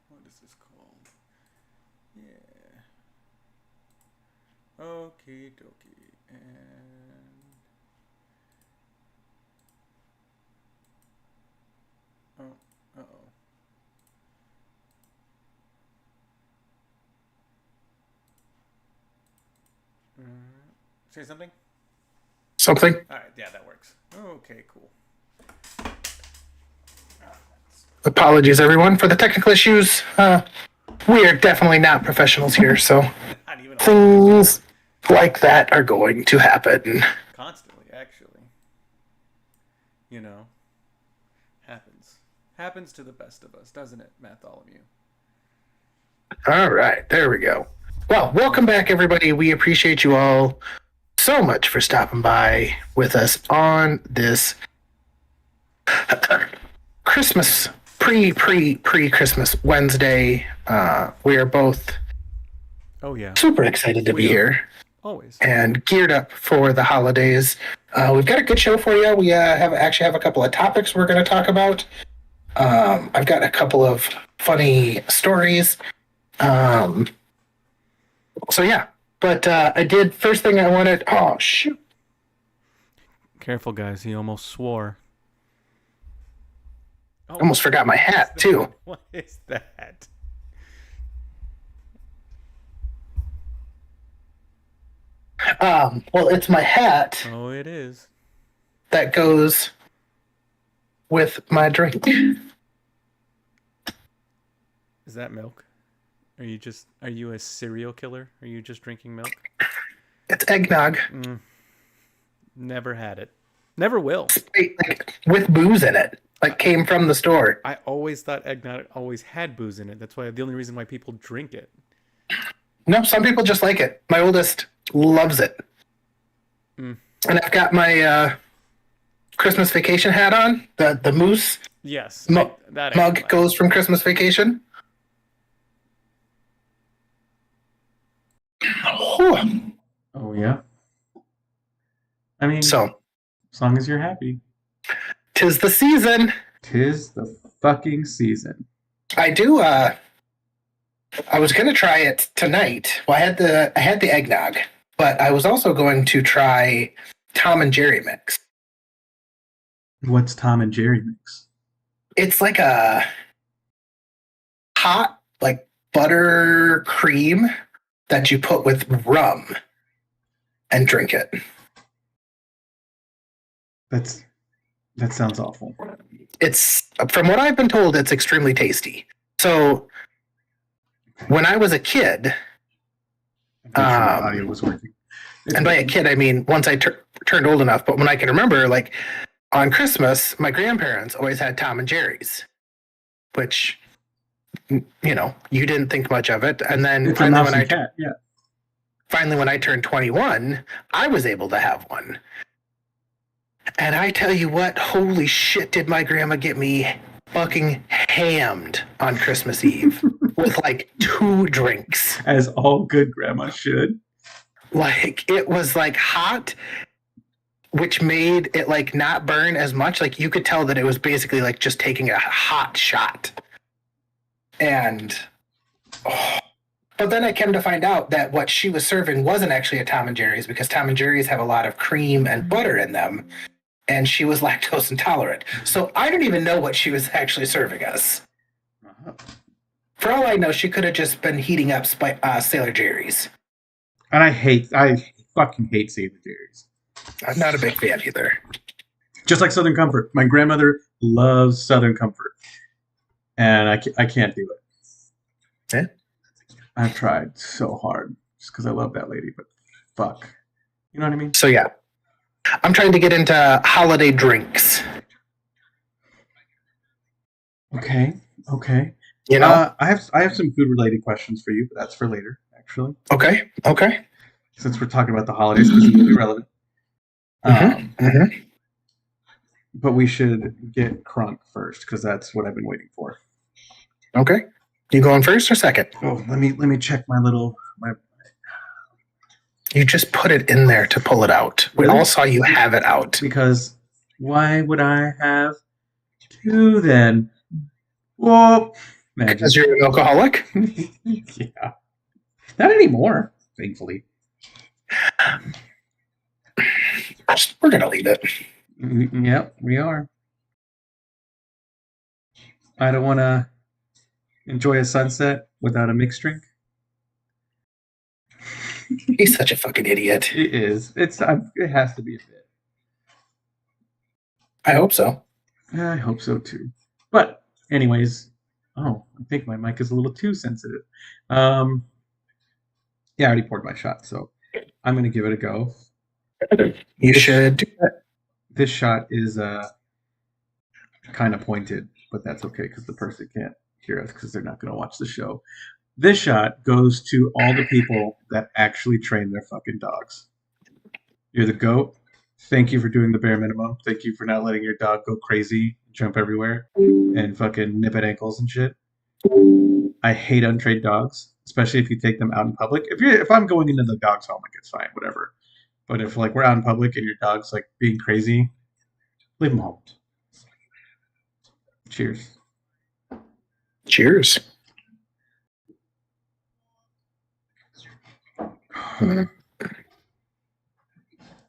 What is this called? Yeah. Okie dokie. And uh-oh. Say something? Something? All right, yeah, that works. Okay, cool. Apologies, everyone, for the technical issues. We are definitely not professionals here, so Not even things like that are going to happen. constantly, actually. You know, happens to the best of us, doesn't it, Bartholomew? All right, there we go. Well, welcome back, everybody. We appreciate you all so much for stopping by with us on this Christmas pre-Christmas Wednesday. We are both super excited to be here. Always. And geared up for the holidays. We've got a good show for you. We have a couple of topics we're going to talk about. I've got a couple of funny stories. So yeah, but I did first thing I wanted. Oh shoot! Careful, guys. He almost swore. Almost forgot my hat too. What is that? Well, it's my hat. Oh, it is. That goes with my drink. Is that milk? Are you a serial killer? Are you just drinking milk? It's eggnog. Never had it. Never will. Like, with booze in it. Like came from the store. I always thought eggnog always had booze in it. That's why the only reason why people drink it. No, some people just like it. My oldest loves it. And I've got my Christmas Vacation hat on. The moose. Yes. That mug goes from Christmas Vacation. Oh yeah. I mean, so as long as you're happy. 'Tis the season. 'Tis the fucking season. I do. I was gonna try it tonight. Well, I had the eggnog, but I was also going to try Tom and Jerry mix. What's Tom and Jerry mix? It's like a hot, like butter cream that you put with rum and drink it. That sounds awful. It's, from what I've been told, it's extremely tasty. So when I was a kid, audio was working. And by a kid, I mean once I turned old enough. But when I can remember, like on Christmas, my grandparents always had Tom and Jerry's, which, you know, you didn't think much of it. And then finally when I turned 21, I was able to have one. And I tell you what, holy shit, did my grandma get me fucking hammed on Christmas Eve with like 2 drinks. As all good grandmas should. Like, it was like hot, which made it like not burn as much. Like, you could tell that it was basically like just taking a hot shot. And, but then I came to find out that what she was serving wasn't actually a Tom and Jerry's, because Tom and Jerry's have a lot of cream and butter in them. And she was lactose intolerant. So I don't even know what she was actually serving us. For all I know, she could have just been heating up Sailor Jerry's. And I fucking hate Sailor Jerry's. I'm not a big fan either. Just like Southern Comfort. My grandmother loves Southern Comfort. And I can't do it. Yeah? I've tried so hard just because I love that lady, but fuck. You know what I mean? So yeah. I'm trying to get into holiday drinks. Okay. You know, I have some food related questions for you, but that's for later, actually. Okay. Since we're talking about the holidays, because it's really relevant. But we should get crunk first, because that's what I've been waiting for. Okay. You going first or second? Oh, let me check my. You just put it in there to pull it out. We all saw you have it out. Because why would I have 2 then? Well, imagine. Because you're an alcoholic? Yeah. Not anymore, thankfully. We're going to leave it. Yep, we are. I don't want to enjoy a sunset without a mixed drink. He's such a fucking idiot. It is. It has to be a bit. I hope so. I hope so too. But anyways, I think my mic is a little too sensitive. Yeah, I already poured my shot, so I'm gonna give it a go. You should do that. This shot is kind of pointed, but that's okay because the person can't hear us because they're not gonna watch the show. This shot goes to all the people that actually train their fucking dogs. You're the GOAT. Thank you for doing the bare minimum. Thank you for not letting your dog go crazy, jump everywhere, and fucking nip at ankles and shit. I hate untrained dogs, especially if you take them out in public. If I'm going into the dog's home, like it's fine, whatever. But if like we're out in public and your dog's like being crazy, leave him home. Cheers. Cheers.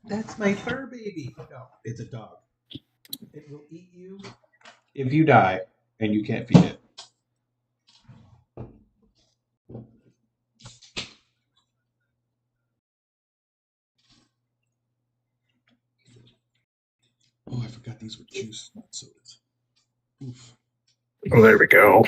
That's my fur baby. No, it's a dog. It will eat you if you die and you can't feed it. Oh, I forgot these were juice, not sodas. Oof. Well, there we go.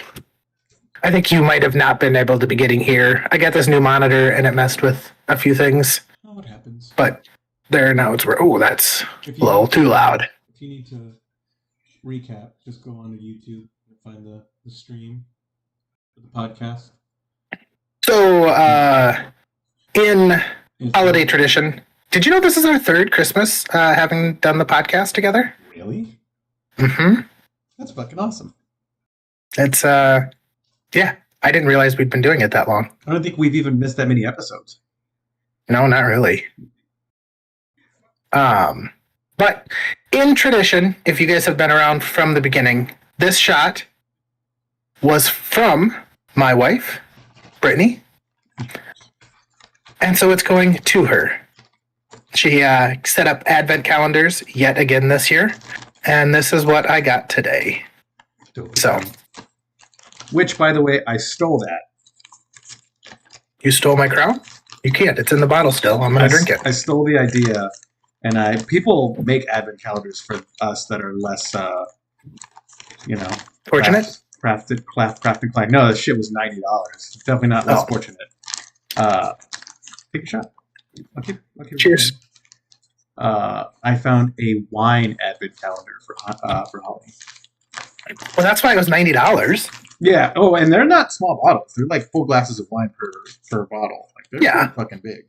I think you might have not been able to be getting here. I got this new monitor and it messed with a few things. Oh, what happens? But there now it's where, oh, that's a little too loud. If you need to recap, just go onto YouTube and find the stream for the podcast. So, in holiday tradition, did you know this is our third Christmas having done the podcast together? Really? Mm-hmm. That's fucking awesome. It's, yeah, I didn't realize we'd been doing it that long. I don't think we've even missed that many episodes. No, not really. But in tradition, if you guys have been around from the beginning, this shot was from my wife, Brittany. And so it's going to her. She set up advent calendars yet again this year. And this is what I got today. So, which, by the way, I stole that. You stole my crown? You can't. It's in the bottle still. I'm going to drink it. I stole the idea. And people make advent calendars for us that are less, Fortunate? Crafted client. No, that shit was $90. It's definitely not less fortunate. Take a shot. I'll keep Cheers. I found a wine advent calendar for Holly. Well, that's why it was $90. Yeah. Oh, and they're not small bottles. They're like full glasses of wine per bottle. Like they're pretty fucking big.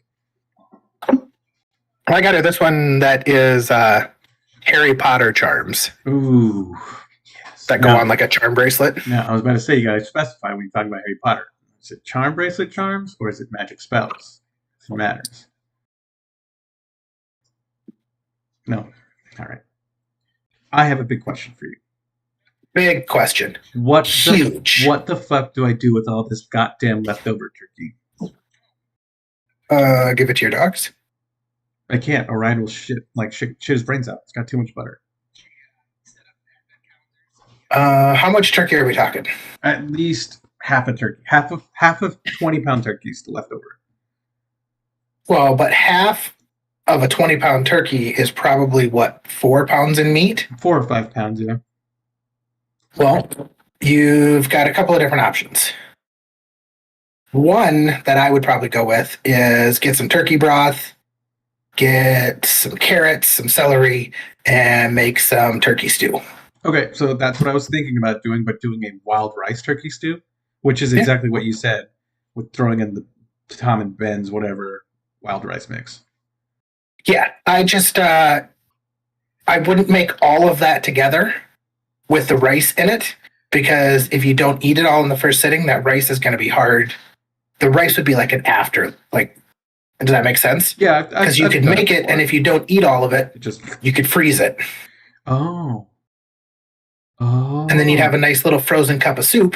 I got her this one that is Harry Potter charms. Ooh, yes. That go on like a charm bracelet. No, I was about to say, you got to specify when you talk about Harry Potter. Is it charm bracelet charms or is it magic spells? It matters. No. All right. I have a big question for you. Big question. Huge. What the fuck do I do with all this goddamn leftover turkey? Give it to your dogs. I can't. Orion will shit his brains out. It's got too much butter. How much turkey are we talking? At least half a turkey. Half of 20-pound turkey is left over. Well, but half of a 20-pound turkey is probably what, 4 pounds in meat? 4 or 5 pounds, yeah. Well, you've got a couple of different options. One that I would probably go with is get some turkey broth, get some carrots, some celery, and make some turkey stew. Okay, so that's what I was thinking about doing, but doing a wild rice turkey stew, which is exactly what you said, with throwing in the Tom and Ben's whatever wild rice mix. Yeah, I just I wouldn't make all of that together with the rice in it, because if you don't eat it all in the first sitting, that rice is going to be hard. The rice would be like an after, like, does that make sense? Yeah, because you could make it, and if you don't eat all of it, you could freeze it. Oh, Oh. And then you'd have a nice little frozen cup of soup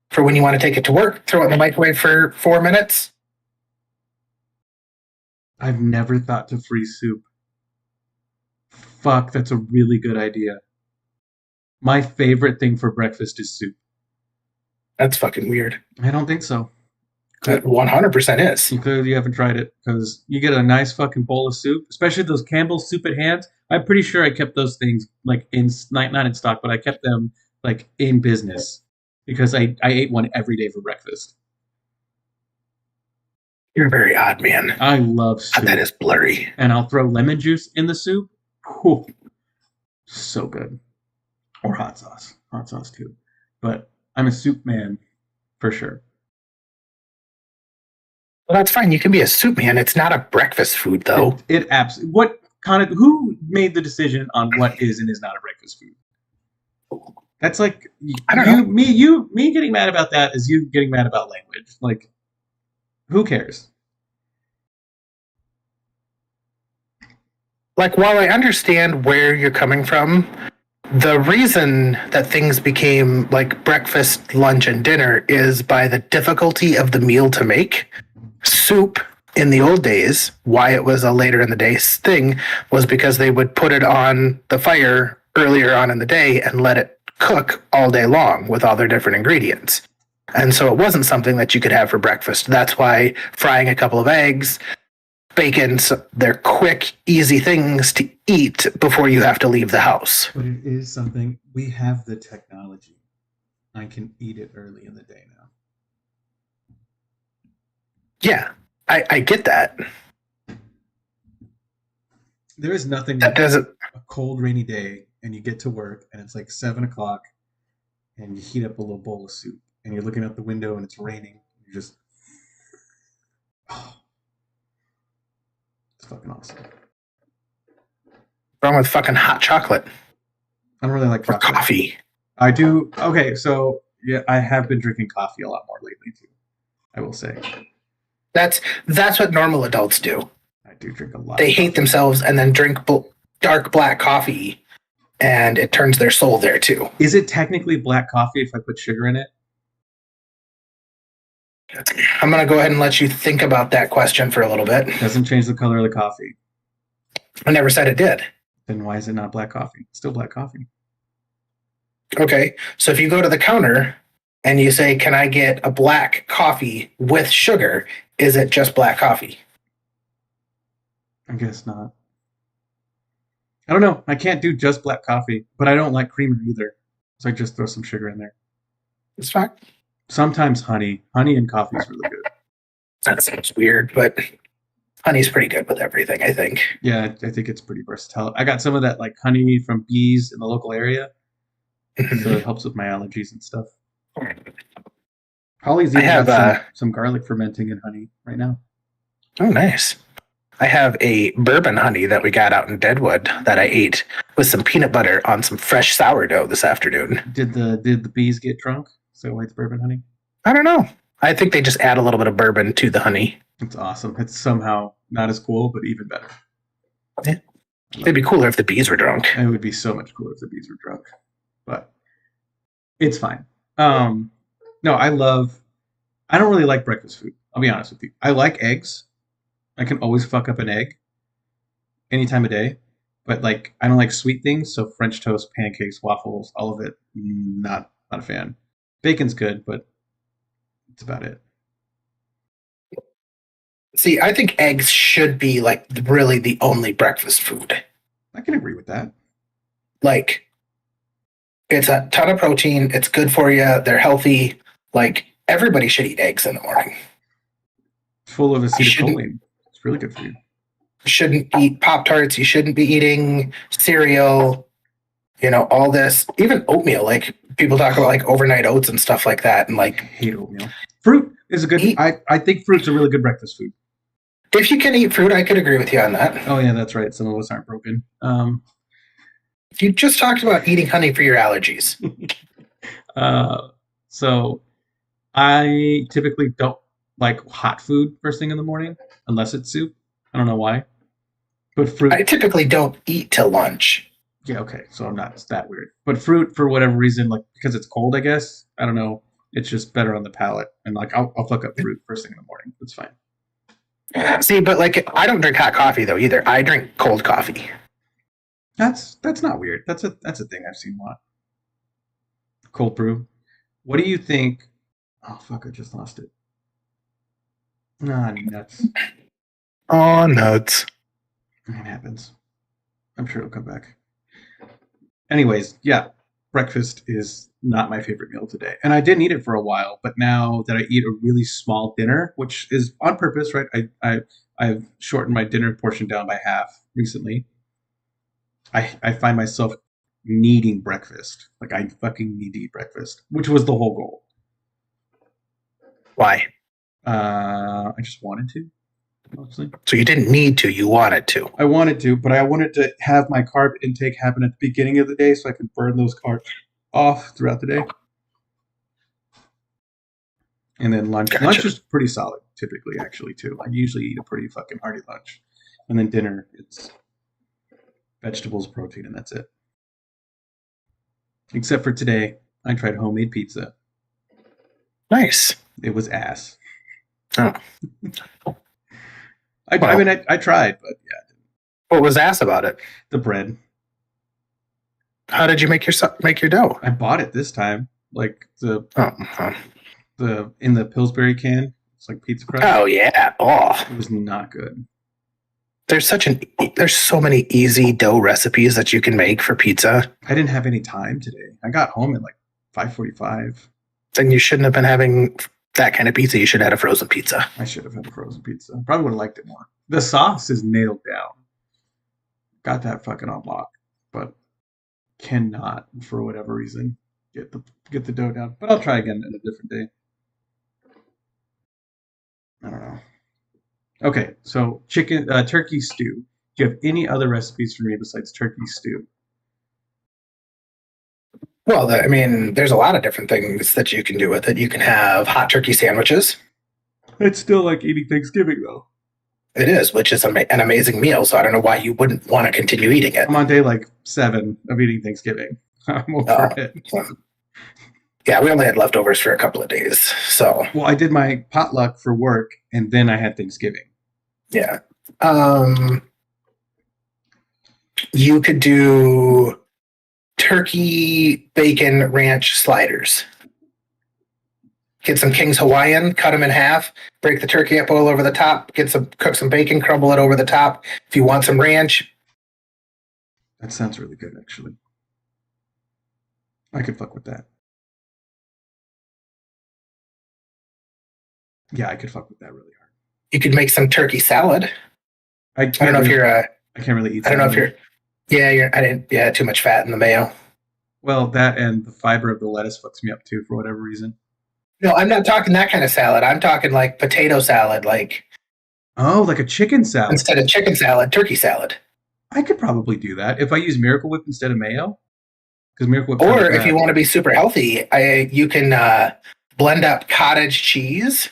for when you want to take it to work, throw it in the microwave for 4 minutes. I've never thought to freeze soup. Fuck, that's a really good idea. My favorite thing for breakfast is soup. That's fucking weird. I don't think so. That 100% is. You clearly haven't tried it because you get a nice fucking bowl of soup, especially those Campbell's soup at hands. I'm pretty sure I kept those things like not in stock, but I kept them like in business because I ate one every day for breakfast. You're a very odd man. I love soup. That is blurry. And I'll throw lemon juice in the soup. Whew. So good. Or hot sauce. Hot sauce too. But I'm a soup man for sure. Well, that's fine. You can be a soup man. It's not a breakfast food, though. It absolutely. Who made the decision on what is and is not a breakfast food? That's like I don't know. Me getting mad about that is you getting mad about language. Like, who cares? Like, while I understand where you're coming from, the reason that things became like breakfast, lunch, and dinner is by the difficulty of the meal to make. Soup in the old days, why it was a later in the day thing, was because they would put it on the fire earlier on in the day and let it cook all day long with all their different ingredients. And so it wasn't something that you could have for breakfast. That's why frying a couple of eggs, bacon, they're quick, easy things to eat before you have to leave the house. But it is something, we have the technology. I can eat it early in the day now. Yeah, I get that. There is nothing that doesn't. A cold, rainy day, and you get to work, and it's like 7 o'clock, and you heat up a little bowl of soup, and you're looking out the window, and it's raining. You just, it's fucking awesome. Wrong with fucking hot chocolate? I don't really like chocolate. Or coffee. I do. Okay, so yeah, I have been drinking coffee a lot more lately too. I will say. That's what normal adults do. I do drink a lot. They hate themselves and then drink dark black coffee, and it turns their soul there too. Is it technically black coffee if I put sugar in it? I'm going to go ahead and let you think about that question for a little bit. It doesn't change the color of the coffee. I never said it did. Then why is it not black coffee? It's still black coffee. Okay, so if you go to the counter and you say, "Can I get a black coffee with sugar?" Is it just black coffee? I guess not. I don't know. I can't do just black coffee, but I don't like creamer either. So I just throw some sugar in there. It's fine. Sometimes honey. Honey and coffee is really good. That sounds weird, but honey's pretty good with everything, I think. Yeah, I think it's pretty versatile. I got some of that like honey from bees in the local area. So it helps with my allergies and stuff. Holly's even have some garlic fermenting in honey right now. Oh, nice. I have a bourbon honey that we got out in Deadwood that I ate with some peanut butter on some fresh sourdough this afternoon. Did the bees get drunk? So why it's bourbon honey? I don't know. I think they just add a little bit of bourbon to the honey. It's awesome. It's somehow not as cool, but even better. Yeah. It'd be cooler if the bees were drunk. It would be so much cooler if the bees were drunk. But it's fine. No, I don't really like breakfast food. I'll be honest with you. I like eggs. I can always fuck up an egg any time of day. But like, I don't like sweet things. So French toast, pancakes, waffles, all of it, not a fan. Bacon's good, but that's about it. See, I think eggs should be like really the only breakfast food. I can agree with that. Like, it's a ton of protein. It's good for you. They're healthy. Like, everybody should eat eggs in the morning. Full of acetylcholine. It's really good for you. You shouldn't eat Pop-Tarts. You shouldn't be eating cereal. You know, all this. Even oatmeal. Like, people talk about like overnight oats and stuff like that. And like, I hate oatmeal. Fruit is a good. I think fruit's a really good breakfast food. If you can eat fruit, I could agree with you on that. Oh yeah, that's right. Some of us aren't broken. You just talked about eating honey for your allergies. So I typically don't like hot food first thing in the morning, unless it's soup. I don't know why. But fruit. I typically don't eat till lunch. Yeah, okay. So I'm not it's that weird. But fruit, for whatever reason, like because it's cold, I guess. I don't know. It's just better on the palate. And like I'll fuck up fruit first thing in the morning. It's fine. See, but like I don't drink hot coffee though either. I drink cold coffee. That's not weird. That's a thing I've seen a lot. Cold brew. What do you think? Oh fuck! I just lost it. Ah, nuts. Oh, nuts. It happens. I'm sure it'll come back. Anyways, yeah, breakfast is not my favorite meal today, and I didn't eat it for a while. But now that I eat a really small dinner, which is on purpose, right? I've shortened my dinner portion down by half recently. I find myself needing breakfast. Like I fucking need to eat breakfast, which was the whole goal. Why? I just wanted to, mostly. So you didn't need to, you wanted to. I wanted to, but I wanted to have my carb intake happen at the beginning of the day so I can burn those carbs off throughout the day. And then lunch. Gotcha. Lunch is pretty solid, typically, actually, too. I usually eat a pretty fucking hearty lunch. And then dinner, it's vegetables, protein, and that's it. Except for today, I tried homemade pizza. Nice. It was ass. Oh. I mean, I tried, but yeah, What was ass about it? the bread. How did you make your dough? I bought it this time, like Oh, the in the Pillsbury can. It's like pizza crust. oh yeah. Oh, It was not good. there's so many easy dough recipes that you can make for pizza. I didn't have any time today. I got home at like 5:45. Then you shouldn't have been having that kind of pizza. You should have had a frozen pizza. I should have had a frozen pizza. Probably would have liked it more. The sauce is nailed down. Got that fucking on lock, but cannot for whatever reason get the dough down. But I'll try again at a different day. I don't know. Okay, so turkey stew. Do you have any other recipes for me besides turkey stew? Well, I mean, there's a lot of different things that you can do with it. You can have hot turkey sandwiches. It's still like eating Thanksgiving though. It is, which is an amazing meal. So I don't know why you wouldn't want to continue eating it. I'm on day like 7 of eating Thanksgiving. I'm over it. Yeah, we only had leftovers for a couple of days. So Well, I did my potluck for work, and then I had Thanksgiving. yeah. You could do turkey bacon ranch sliders. Get some King's Hawaiian, cut them in half, break the turkey up all over the top, cook some bacon, crumble it over the top. If you want some ranch, That sounds really good, actually. I could fuck with that. Yeah, I could fuck with that really hard. you could make some turkey salad. I I don't know if you're I can't really eat. I don't know if salad. you're I didn't too much fat in the mayo. Well, that and the fiber of the lettuce fucks me up too for whatever reason. No, I'm not talking that kind of salad. I'm talking like potato salad, like Oh, like a chicken salad. instead of chicken salad, turkey salad. I could probably do that if I use Miracle Whip instead of mayo. Because Miracle Whip. Or if you want to be super healthy, you can blend up cottage cheese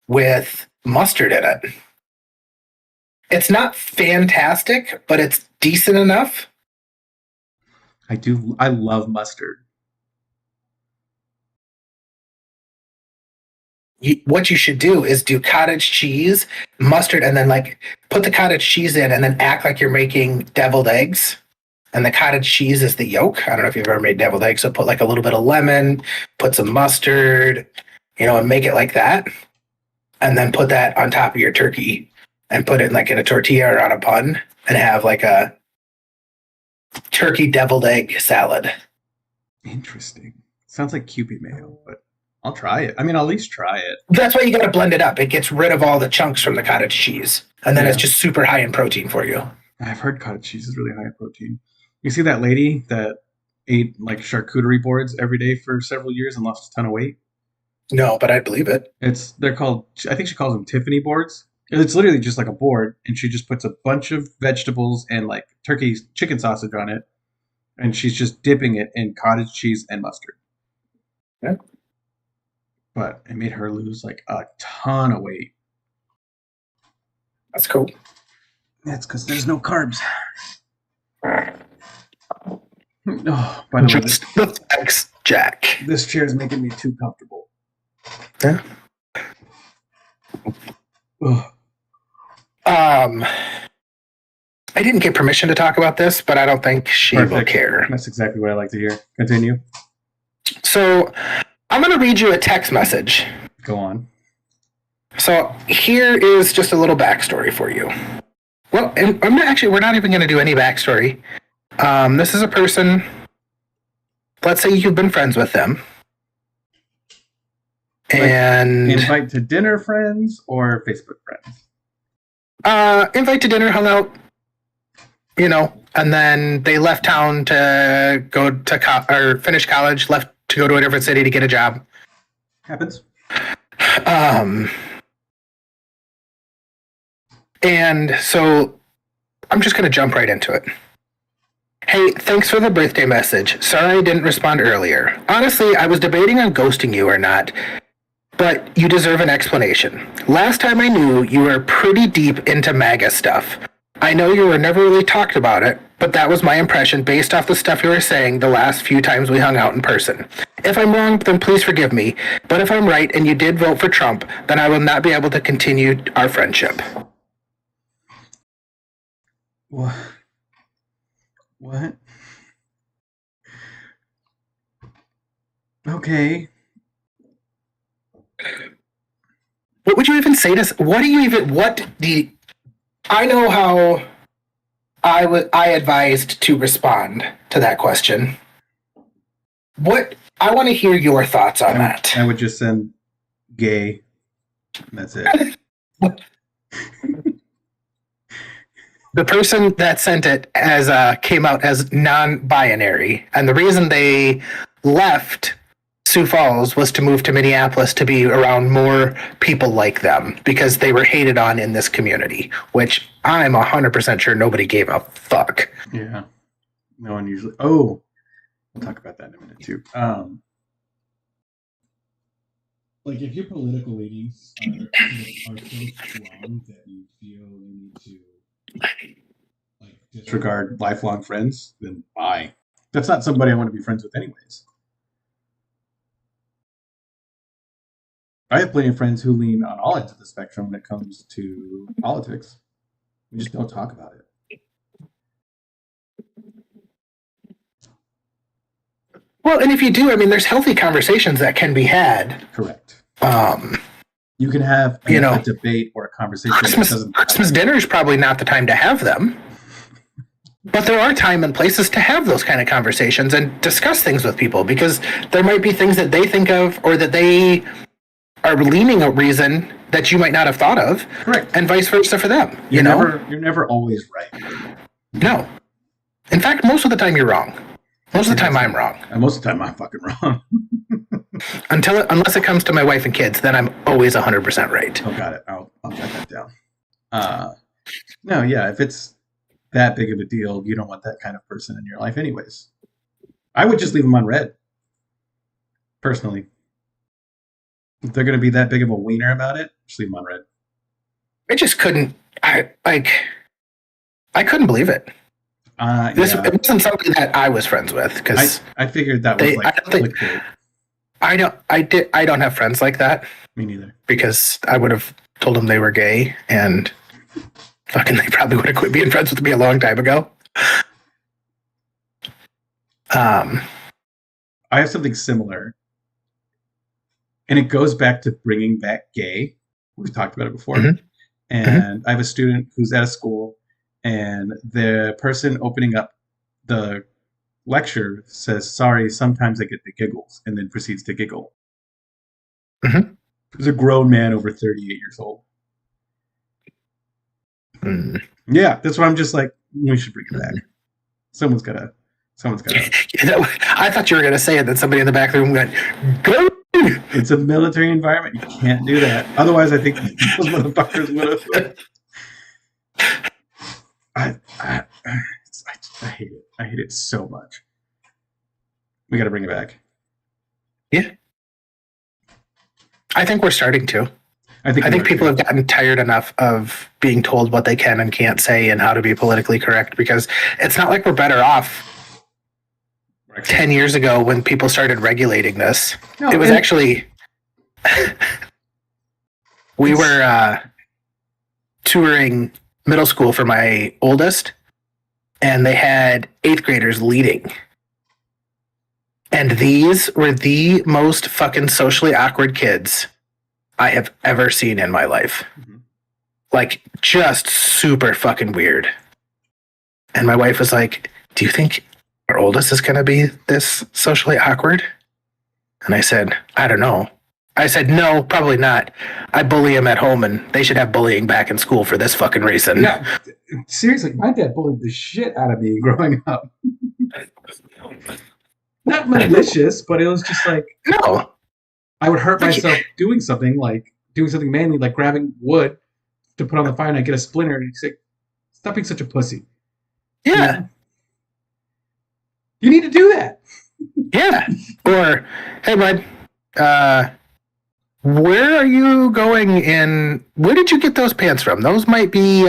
with mustard in it. It's not fantastic, but it's decent enough. I do. I love mustard. What you should do is do cottage cheese, mustard, and then like put the cottage cheese in and then act like you're making deviled eggs. And the cottage cheese is the yolk. I don't know if you've ever made deviled eggs. So put like a little bit of lemon, put some mustard, and make it like that. And then put that on top of your turkey and put it like in a tortilla or on a bun and have like a turkey deviled egg salad. Interesting. Sounds like Kewpie mayo, but I'll try it. I mean, I'll at least try it. That's why you got to blend it up. It gets rid of all the chunks from the cottage cheese. And then it's just super high in protein for you. I've heard cottage cheese is really high in protein. You see that lady that ate like charcuterie boards every day for several years and lost a ton of weight? No, but I believe it. They're called, I think she calls them Tiffany boards. It's literally just like a board, and she just puts a bunch of vegetables and like chicken sausage on it, and she's just dipping it in cottage cheese and mustard. Yeah. But it made her lose like a ton of weight. That's cool. That's because there's no carbs. Oh, by the way, Just the facts, Jack. this chair is making me too comfortable. Yeah. Ugh. I didn't get permission to talk about this, but I don't think she will Perfect. care. That's exactly what I like to hear. Continue. So I'm going to read you a text message. Go on. So here is just a little backstory for you. Well, and we're not even going to do any backstory. This is a person, let's say you've been friends with them. And invite to dinner friends or Facebook friends? Invite to dinner, hung out, and then they left town to go to or finish college, left to go to a different city to get a job. Happens. And so I'm just going to jump right into it. Hey, thanks for the birthday message. Sorry I didn't respond earlier. Honestly, I was debating on ghosting you or not, but you deserve an explanation. Last time I knew, you were pretty deep into MAGA stuff. I know you were never really talked about it, but that was my impression based off the stuff you were saying the last few times we hung out in person. If I'm wrong, then please forgive me, but if I'm right and you did vote for Trump, then I will not be able to continue our friendship. What? What? Okay. What would you even say to? I know how I advised to respond to that question. I want to hear your thoughts on that. I would just send gay. That's it. The person that sent it came out as non-binary, and the reason they left Sioux Falls was to move to Minneapolis to be around more people like them because they were hated on in this community, which I'm 100% sure nobody gave a fuck. Yeah. No one usually. Oh, we'll talk about that in a minute too. Like if your political leanings are so strong that you feel you need to like disregard lifelong friends, then bye. That's not somebody I want to be friends with anyways. I have plenty of friends who lean on all ends of the spectrum when it comes to politics. We just don't talk about it. Well, and if you do, I mean, there's healthy conversations that can be had. Correct. You can have a debate or a conversation. Christmas dinner is probably not the time to have them. But there are time and places to have those kind of conversations and discuss things with people because there might be things that they think of or that they are leaning a reason that you might not have thought of. Correct. And vice versa for them. You're never always right. No. In fact, most of the time you're wrong. Most of the time I'm wrong. And most of the time I'm fucking wrong. Unless it comes to my wife and kids, then I'm always 100% right. Oh, got it. I'll jot that down. No, yeah, if it's that big of a deal, you don't want that kind of person in your life anyways. I would just leave them on red. Personally. If they're going to be that big of a wiener about it, just leave them on red. I just couldn't. I couldn't believe it. It wasn't somebody that I was friends with because I figured that was I don't have friends like that. Me neither. Because I would have told them they were gay and fucking they probably would have quit being friends with me a long time ago. I have something similar. And it goes back to bringing back gay. We've talked about it before. Mm-hmm. And I have a student who's at a school, and the person opening up the lecture says, "Sorry, sometimes I get the giggles," and then proceeds to giggle. Mm-hmm. He's a grown man over 38 years old. Mm. Yeah, that's why I'm just like, we should bring it back. Someone's gotta. I thought you were gonna say it, then somebody in the back of the room went, "Go!" It's a military environment. You can't do that. Otherwise, I think those motherfuckers would have. I hate it. I hate it so much. We got to bring it back. Yeah. I think we're starting to. I think people have gotten tired enough of being told what they can and can't say and how to be politically correct because it's not like we're better off 10 years ago when people started regulating this. No, It was and- actually we were touring middle school for my oldest, and they had 8th graders leading. And these were the most fucking socially awkward kids I have ever seen in my life. Mhm. Like, just super fucking weird. And my wife was like, "Do you think our oldest is going to be this socially awkward?" And I said, "I don't know." I said, "No, probably not. I bully him at home, and they should have bullying back in school for this fucking reason." Yeah, seriously, my dad bullied the shit out of me growing up. Not malicious, but it was just like No. I would hurt Like- myself doing something manly, like grabbing wood to put on the fire, and I get a splinter, and he's like, "Stop being such a pussy. Yeah. You need to do that." Yeah. Or, "Hey, bud, where are you going in? Where did you get those pants from? Those might be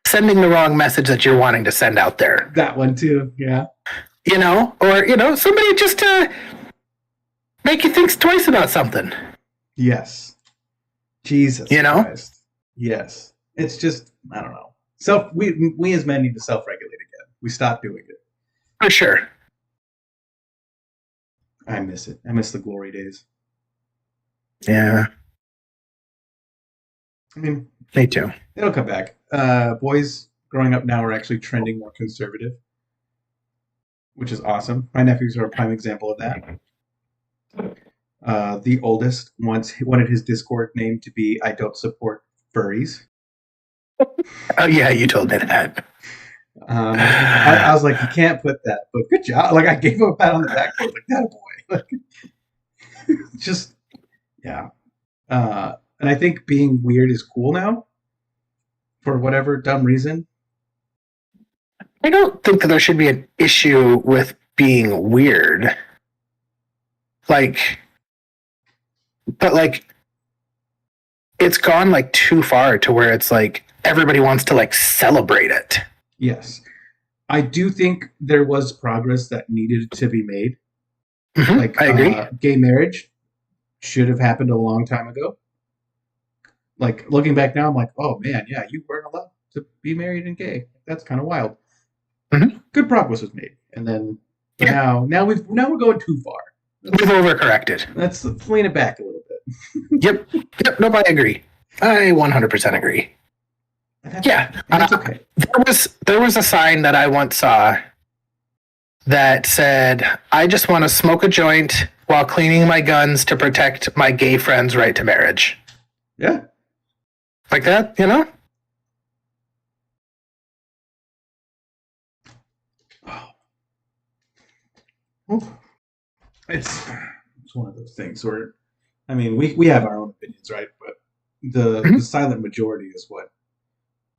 sending the wrong message that you're wanting to send out there." That one too, yeah. You know? Or, you know, somebody just to make you think twice about something. Yes. Jesus. You know? Christ. Yes. It's just I don't know. We as men need to self-regulate again. We stopped doing it. For sure. I miss it. I miss the glory days. Yeah. I mean, Me too. it'll come back. Boys growing up now are actually trending more conservative, which is awesome. My nephews are a prime example of that. The oldest wanted his Discord name to be "I don't support furries." Oh, yeah, you told me that. I was like, "You can't put that," but good job. Like, I gave him a pat on the back. I was like, "That boy." Like, just yeah. And I think being weird is cool now, for whatever dumb reason. I don't think that there should be an issue with being weird. Like, but like, it's gone like too far to where it's like everybody wants to like celebrate it. Yes, I do think there was progress that needed to be made. Mhm, Like, I agree. Gay marriage should have happened a long time ago. Like, looking back now, I'm like, oh man, yeah, you weren't allowed to be married and gay. That's kind of wild. Mhm. Good progress was made, and then but Yeah. now we're going too far. We've overcorrected. Let's lean it back a little bit. Yep. Nope. I agree. I 100% agree. And that's, Yeah. and that's okay. There was a sign that I once saw that said, "I just want to smoke a joint while cleaning my guns to protect my gay friend's right to marriage." Yeah. Like that, you know? It's one of those things where, I mean, we have our own opinions, right? But the Mhm. silent majority is what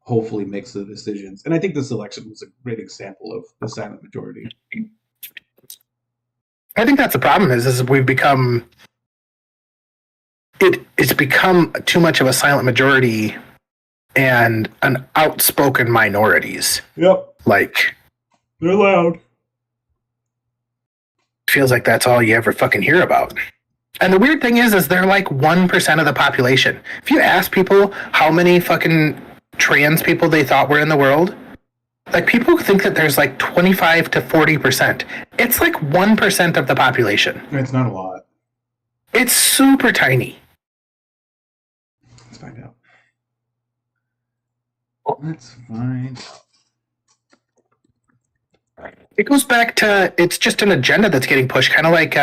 hopefully makes the decisions. And I think this election was a great example of the silent majority. I think that's the problem is we've become it's become too much of a silent majority and an outspoken minorities. Yep, Like, they're loud. feels like that's all you ever fucking hear about. And the weird thing is they're like 1% of the population. If you ask people how many fucking trans people they thought were in the world, like people think that there's like 25 to 40%. It's like 1% of the population. It's not a lot. It's super tiny. Let's find out. Let's find out. It goes back to it's just an agenda that's getting pushed, kind of like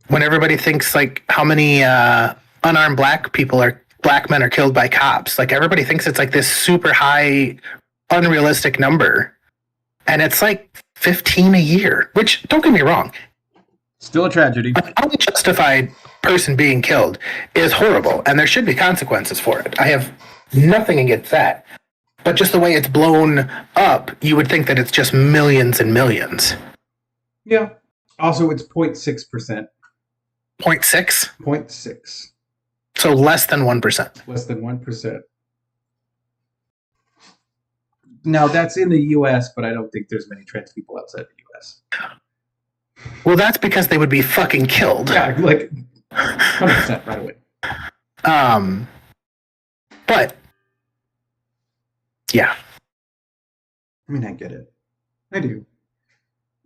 when everybody thinks like how many unarmed black men are killed by cops. Like everybody thinks it's like this super high, unrealistic number, and it's like 15 a year. Which, don't get me wrong, Still a tragedy. an unjustified person being killed is horrible, and there should be consequences for it. I have nothing against that. But just the way it's blown up, you would think that it's just millions and millions. Yeah. Also, it's 0.6%. 0.6? 0.6. So less than 1%. Less than 1%. Now, that's in the U.S., but I don't think there's many trans people outside the U.S. Well, that's because they would be fucking killed. Yeah, like 100% right away. But yeah, I mean, I get it. I do.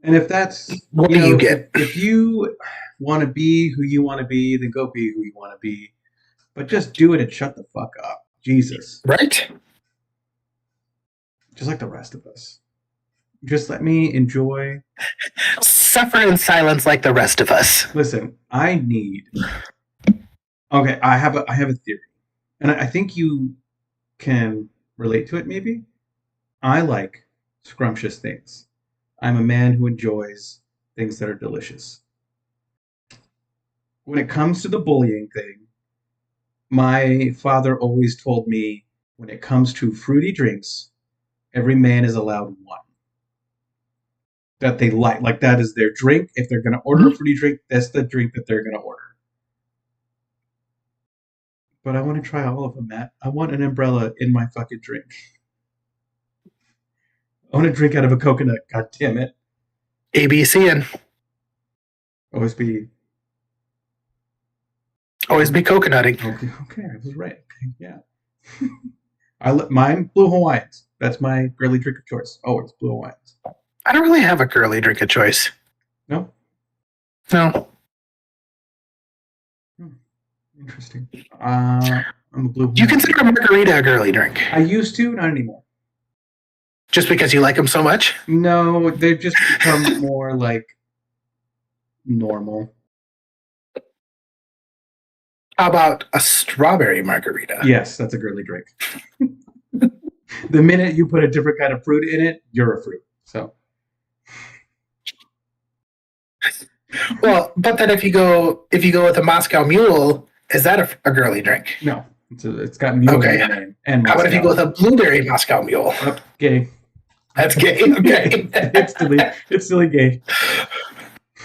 And if that's what do you get? If you want to be who you want to be, then go be who you want to be. But just do it and shut the fuck up. Jesus. Right? Just like the rest of us. Just let me enjoy. Suffer in silence like the rest of us. Listen, I need. Okay, I have a theory, and I think you can relate to it. Maybe I like scrumptious things. I'm a man who enjoys things that are delicious. When it comes to the bullying thing, my father always told me when it comes to fruity drinks, every man is allowed one that they like. Like that is their drink. If they're going to order a fruity drink, that's the drink that they're going to order. But I want to try all of them, Matt. I want an umbrella in my fucking drink. I want to drink out of a coconut. God damn it. ABC and Always be coconutting. okay. I was right. Okay, yeah. Mine Blue Hawaiians. That's my girly drink of choice. Always Blue Hawaiians. I don't really have a girly drink of choice. No. No. Interesting. I'm a Blue Hawaiian. Do you consider a margarita a girly drink? I used to, not anymore. Just because you like them so much? No, they've just become more like normal. How about a strawberry margarita? Yes, that's a girly drink. The minute you put a different kind of fruit in it, you're a fruit. So. Well, but then if you go with a Moscow Mule, is that a girly drink? No, it's got mule Okay. in the name. And How about if you go with a blueberry Moscow Mule? Oh, gay. That's gay. Okay. It's silly gay.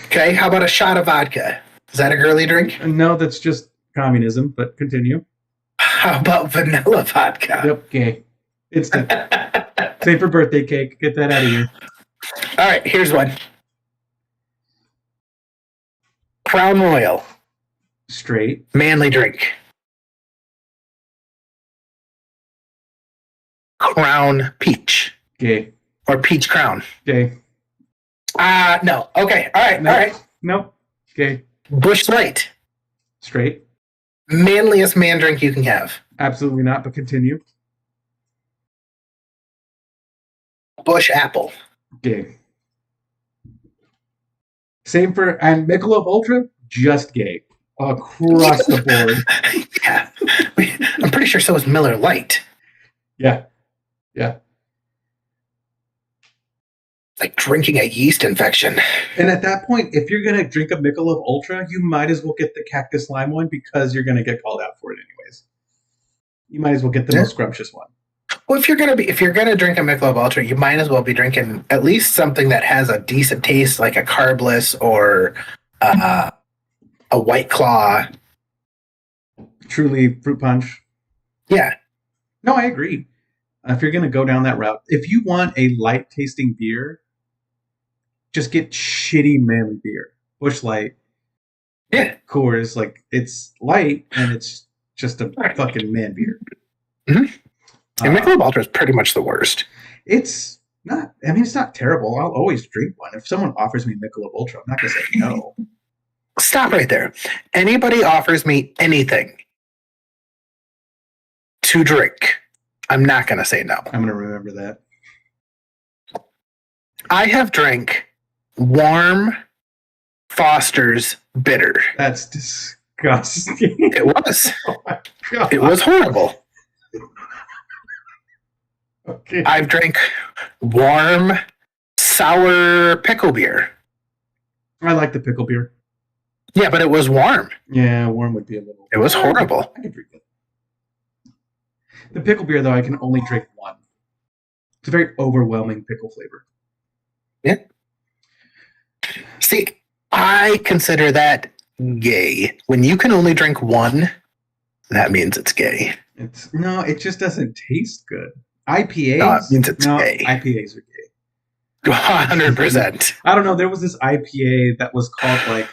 Okay. How about a shot of vodka? Is that a girly drink? No, that's just communism. But continue. How about vanilla vodka? Yep, gay. Instant. Same for birthday cake. Get that out of here. All right. Here's one. Crown Royal. Straight. Manly drink. Crown Peach. Gay. Or Peach Crown. Gay. No. Okay. All right. Nope. All right. Nope. Gay. Bush Light. Straight. Manliest man drink you can have. Absolutely not, but continue. Bush Apple. Gay. Same for, and Michelob Ultra, just gay. Across the board. Yeah. I'm pretty sure so is Miller Lite. Yeah. Yeah. Like drinking a yeast infection. And at that point, if you're going to drink a Michelob Ultra, you might as well get the Cactus Lime one because you're going to get called out for it anyways. You might as well get the most scrumptious one. Well, if you're gonna drink a Michelob Ultra, you might as well be drinking at least something that has a decent taste, like a Carbless or a White Claw. Truly fruit punch. Yeah. No, I agree. If you're going to go down that route, if you want a light tasting beer, just get shitty manly beer. Busch Light. Yeah. Coors, like it's light and it's just a fucking man beer. Mm-hmm. And Michelob Ultra is pretty much the worst. It's not. I mean, it's not terrible. I'll always drink one. If someone offers me Michelob Ultra, I'm not going to say no. Stop right there. Anybody offers me anything to drink, I'm not going to say no. I'm going to remember that. I have drank warm Foster's bitter. That's disgusting. It was. Oh my God. It was horrible. Okay. I've drank warm sour pickle beer. I like the pickle beer. Yeah, but it was warm. Yeah, warm would be a little. It was horrible. I could drink it. The pickle beer, though, I can only drink one. It's a very overwhelming pickle flavor. Yeah. See, I consider that gay. When you can only drink one, that means it's gay. It just doesn't taste good. IPAs? No, it means it's gay. IPAs are gay. 100%. I don't know. There was this IPA that was called like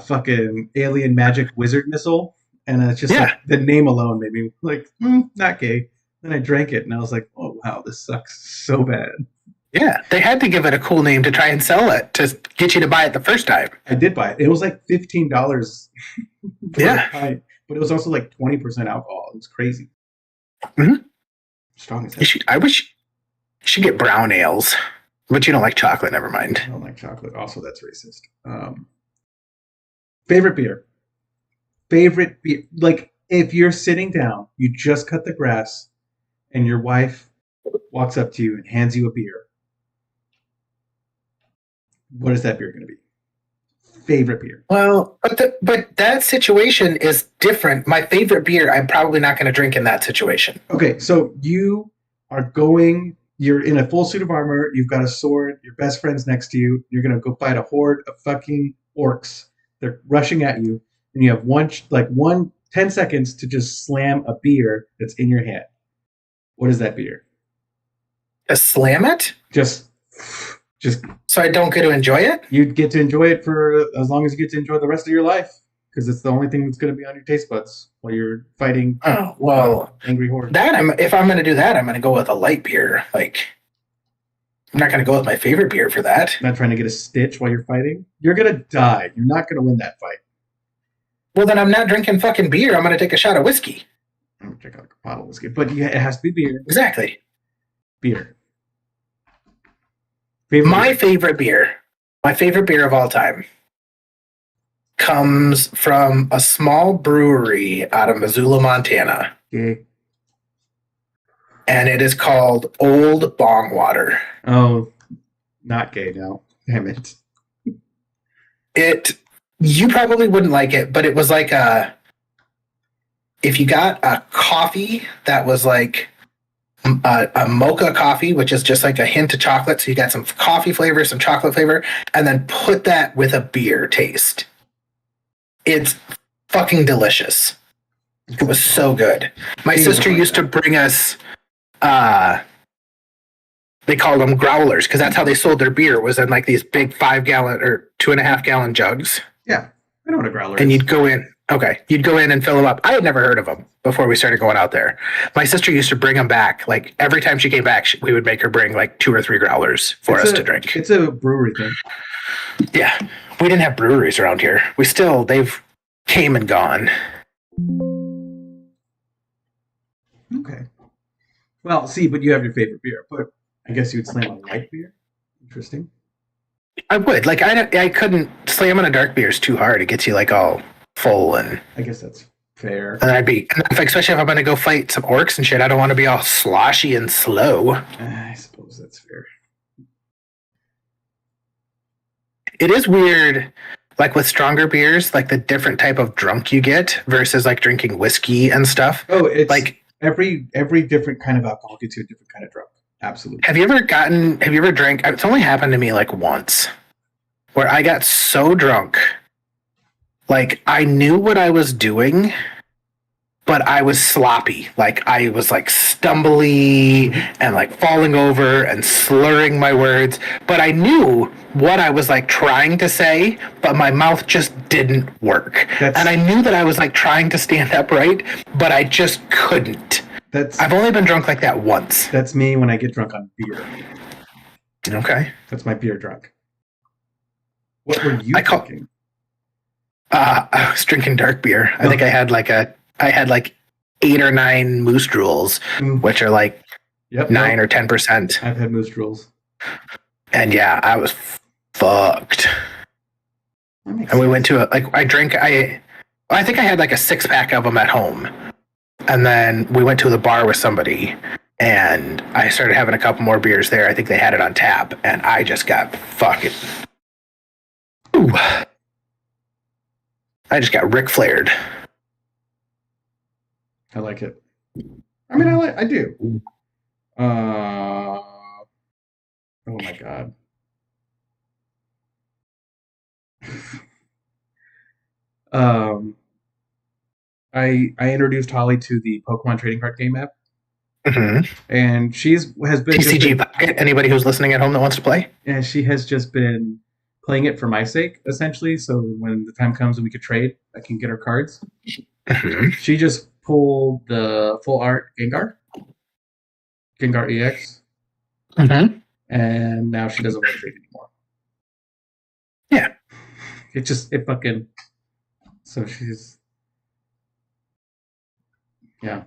fucking Alien Magic Wizard Missile, and it's just Yeah. like the name alone made me like not gay. Then I drank it, and I was like, oh wow, this sucks so bad. Yeah, they had to give it a cool name to try and sell it to get you to buy it the first time. I did buy it. It was like $15 for Yeah. a pint, but it was also like 20% alcohol. It was crazy. Mhm. Strong as hell. I wish you should get brown ales, but you don't like chocolate. Never mind. I don't like chocolate. Also, that's racist. Favorite beer. Favorite beer. Like if you're sitting down, you just cut the grass, and your wife walks up to you and hands you a beer. What is that beer going to be? Favorite beer. Well, but that situation is different. My favorite beer, I'm probably not going to drink in that situation. Okay, so you are going. You're in a full suit of armor. You've got a sword. Your best friend's next to you. You're gonna go fight a horde of fucking orcs. They're rushing at you, and you have 10 seconds to just slam a beer that's in your hand. What is that beer? To slam it, Just so I don't get to enjoy it. you get to enjoy it for as long as you get to enjoy the rest of your life, because it's the only thing that's going to be on your taste buds while you're fighting Oh well, angry hordes. if I'm going to do that, I'm going to go with a light beer. Like, I'm not going to go with my favorite beer for that. Not trying to get a stitch while you're fighting. You're gonna die. You're not gonna win that fight. Well, then I'm not drinking fucking beer. I'm going to take a shot of whiskey. I'm gonna check out a bottle of whiskey, but yeah, it has to be beer. Exactly. Beer. Favorite My favorite beer of all time, comes from a small brewery out of Missoula, Montana, beer. and it is called Old Bong Water. Oh, not gay now. Damn it. You probably wouldn't like it, but it was like if you got a coffee that was like a mocha coffee, which is just like a hint of chocolate. So you got some coffee flavor, some chocolate flavor, and then put that with a beer taste. It's fucking delicious. It was so good. My sister used to bring us, they called them growlers because that's how they sold their beer, was in like these big 5-gallon or 2.5-gallon jugs. Yeah, I know what a growler And is. you'd go in and fill them up. I had never heard of them before we started going out there. My sister used to bring them back. Like every time she came back, we would make her bring like 2 or 3 growlers for us to drink. It's a brewery thing. Yeah. We didn't have breweries around here. They've came and gone. Okay. Well, see, but you have your favorite beer, but I guess you would slam a light beer. Interesting. I would. Like, I couldn't slamming a dark beer is too hard. It gets you like all full and I guess that's fair. especially if I'm going to go fight some orcs and shit, I don't want to be all sloshy and slow. I suppose that's fair. It is weird, like with stronger beers, like the different type of drunk you get versus like drinking whiskey and stuff. Oh, it's Like, every different kind of alcohol gets you a different kind of drunk. Absolutely. have you ever drank? It's only happened to me like once where I got so drunk. Like, I knew what I was doing, but I was sloppy. Like, I was like stumbly and like falling over and slurring my words. But I knew what I was like trying to say, but my mouth just didn't work. And I knew that I was like trying to stand upright, but I just couldn't. I've only been drunk like that once. That's me when I get drunk on beer. Okay. That's my beer drunk. What were you drinking? I was drinking dark beer. I think I had like 8 or 9 Moose Drools, which are like 9 or 10%. I've had Moose Drools. And yeah, I was fucked. And we went to I think I had like a 6-pack of them at home. And then we went to the bar with somebody and I started having a couple more beers there. I think they had it on tap and I just got fucking... Ooh. I just got Ric Flaired. I like it. I mean, I do. Oh my god. I introduced Holly to the Pokemon trading card game app. and has been TCG Pocket. Anybody who's listening at home that wants to play? and she has just been playing it for my sake, essentially. So when the time comes and we could trade, I can get her cards. She just pulled the full art Gengar EX, and now she doesn't want to trade anymore. Yeah, it fucking. So she's, yeah.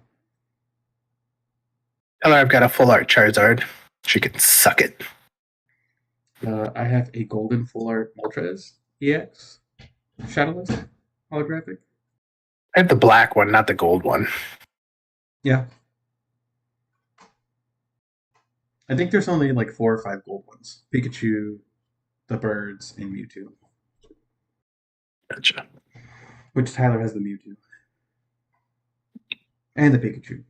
Tell her I've got a full art Charizard. She can suck it. I have a golden full art Moltres EX, Shadowless, holographic. I have the black one, not the gold one. Yeah. I think there's only like 4 or 5 gold ones. Pikachu, the birds, and Mewtwo. Gotcha. Which Tyler has the Mewtwo. And the Pikachu.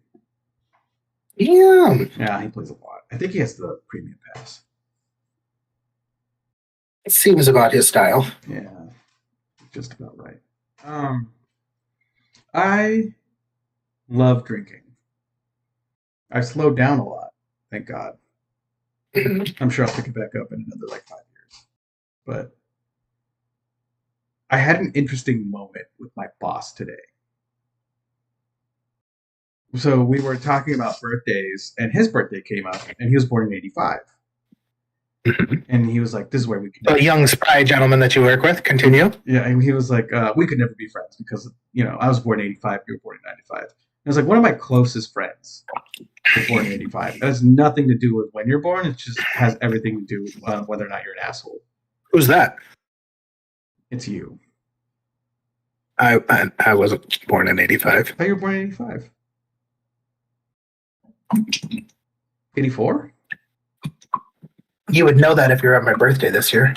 Yeah. Yeah, he plays a lot. I think he has the premium pass. It seems about his style. Yeah. Just about right. I love drinking. I've slowed down a lot, thank God. I'm sure I'll pick it back up in another like 5 years. But I had an interesting moment with my boss today. So we were talking about birthdays, and his birthday came up, and he was born in '85. And he was like, "This is where we can." A young, spry gentleman that you work with. Continue. Yeah, and he was like, "We could never be friends because I was born in '85, you were born in '95." And I was like, "One of my closest friends was born in '85. That has nothing to do with when you're born. It just has everything to do with whether or not you're an asshole." Who's that? It's you. I wasn't born in '85. I thought you were born in '85. '84? You would know that if you're at my birthday this year.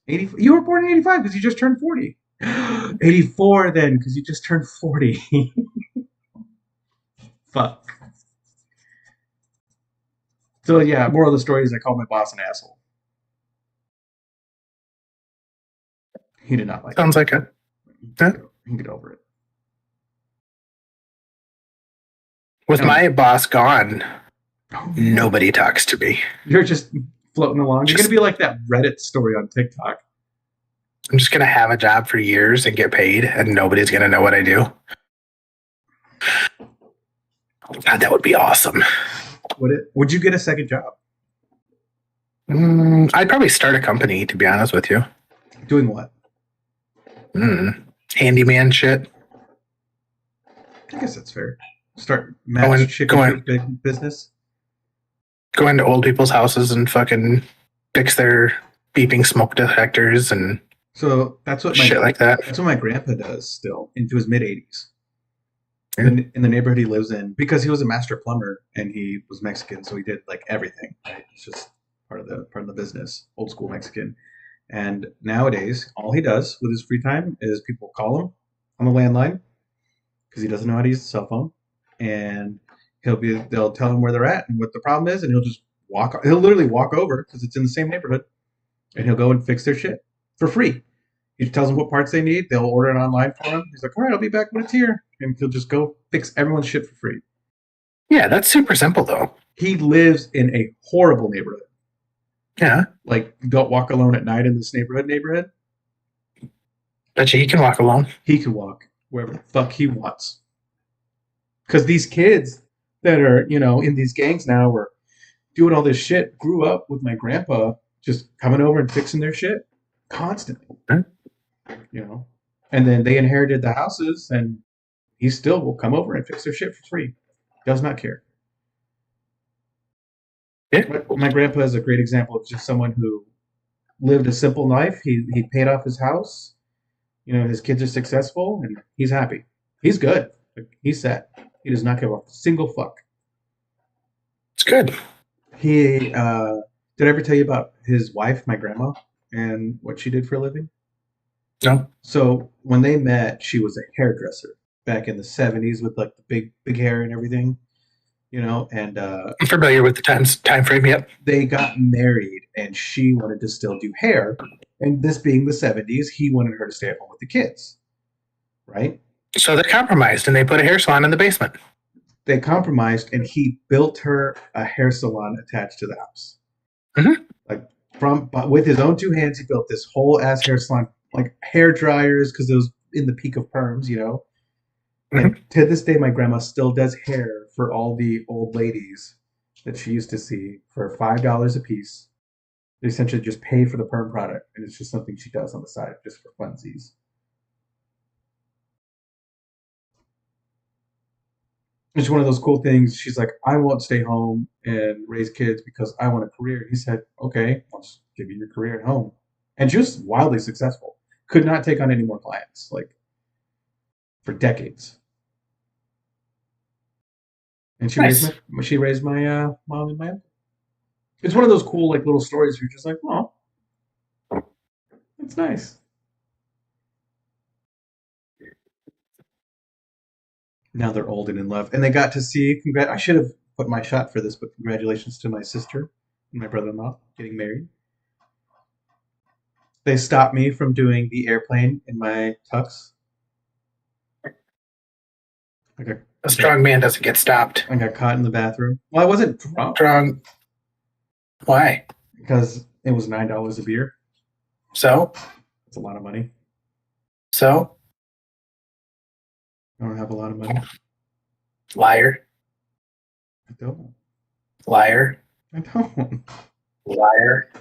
80, you were born in '85 because you just turned 40. '84 then because you just turned 40. Fuck. So yeah, moral of the story is I called my boss an asshole. He did not like Sounds it. like it. He can get over it. With my boss gone, nobody talks to me. You're just floating along. You're going to be like that Reddit story on TikTok. I'm just going to have a job for years and get paid, and nobody's going to know what I do. God, that would be awesome. Would you get a second job? I'd probably start a company, to be honest with you. Doing what? Handyman shit. I guess that's fair. Start big business. Go into old people's houses and fucking fix their beeping smoke detectors and so that's what shit like that. That's what my grandpa does still into his mid-80s. In the neighborhood he lives in, because he was a master plumber and he was Mexican, so he did like everything. Right? It's just part of the business, old school Mexican. And nowadays, all he does with his free time is people call him on the landline because he doesn't know how to use the cell phone, and they'll tell him where they're at and what the problem is, and he'll literally walk over because it's in the same neighborhood, and he'll go and fix their shit for free. He tells them what parts they need. They'll order it online for him. He's like, all right, I'll be back when it's here. And he'll just go fix everyone's shit for free. Yeah, that's super simple, though. He lives in a horrible neighborhood. Yeah. Like, don't walk alone at night in this neighborhood. Bet you he can walk alone. He can walk wherever the fuck he wants. Because these kids that are, in these gangs now or doing all this shit grew up with my grandpa just coming over and fixing their shit constantly. Huh? And then they inherited the houses, and he still will come over and fix their shit for free. Does not care. Yeah. My grandpa is a great example of just someone who lived a simple life. He paid off his house. His kids are successful, and he's happy. He's good. He's set. He does not give a single fuck. It's good. He did I ever tell you about his wife, my grandma, and what she did for a living? No. So when they met, she was a hairdresser back in the 70s with like the big hair and everything, and I'm familiar with the time frame. Yep. They got married, and she wanted to still do hair, and this being the 70s, he wanted her to stay at home with the kids, right? So they compromised and they put a hair salon in the basement. they compromised, and he built her a hair salon attached to the house. Mhm. Like but with his own two hands, he built this whole ass hair salon, like hair dryers, because it was in the peak of perms, you know. And to this day, my grandma still does hair for all the old ladies that she used to see for $5 a piece. They essentially just pay for the perm product, and it's just something she does on the side just for funsies. It's one of those cool things. She's like, I won't stay home and raise kids because I want a career. And he said, okay, I'll just give you your career at home. And she was wildly successful. Could not take on any more clients, like for decades. And Nice. she raised my mom and my uncle. It's one of those cool like little stories where you're just like, oh, it's nice. Now they're old and in love, and they got to see. I should have put my shot for this, but congratulations to my sister and my brother-in-law getting married. They stopped me from doing the airplane in my tux. A strong man doesn't get stopped. I got caught in the bathroom. Well, I wasn't drunk. Strong. Why? Because it was $9 a beer. So? That's a lot of money. So? I don't have a lot of money. Liar. I don't. Liar. I don't. Liar.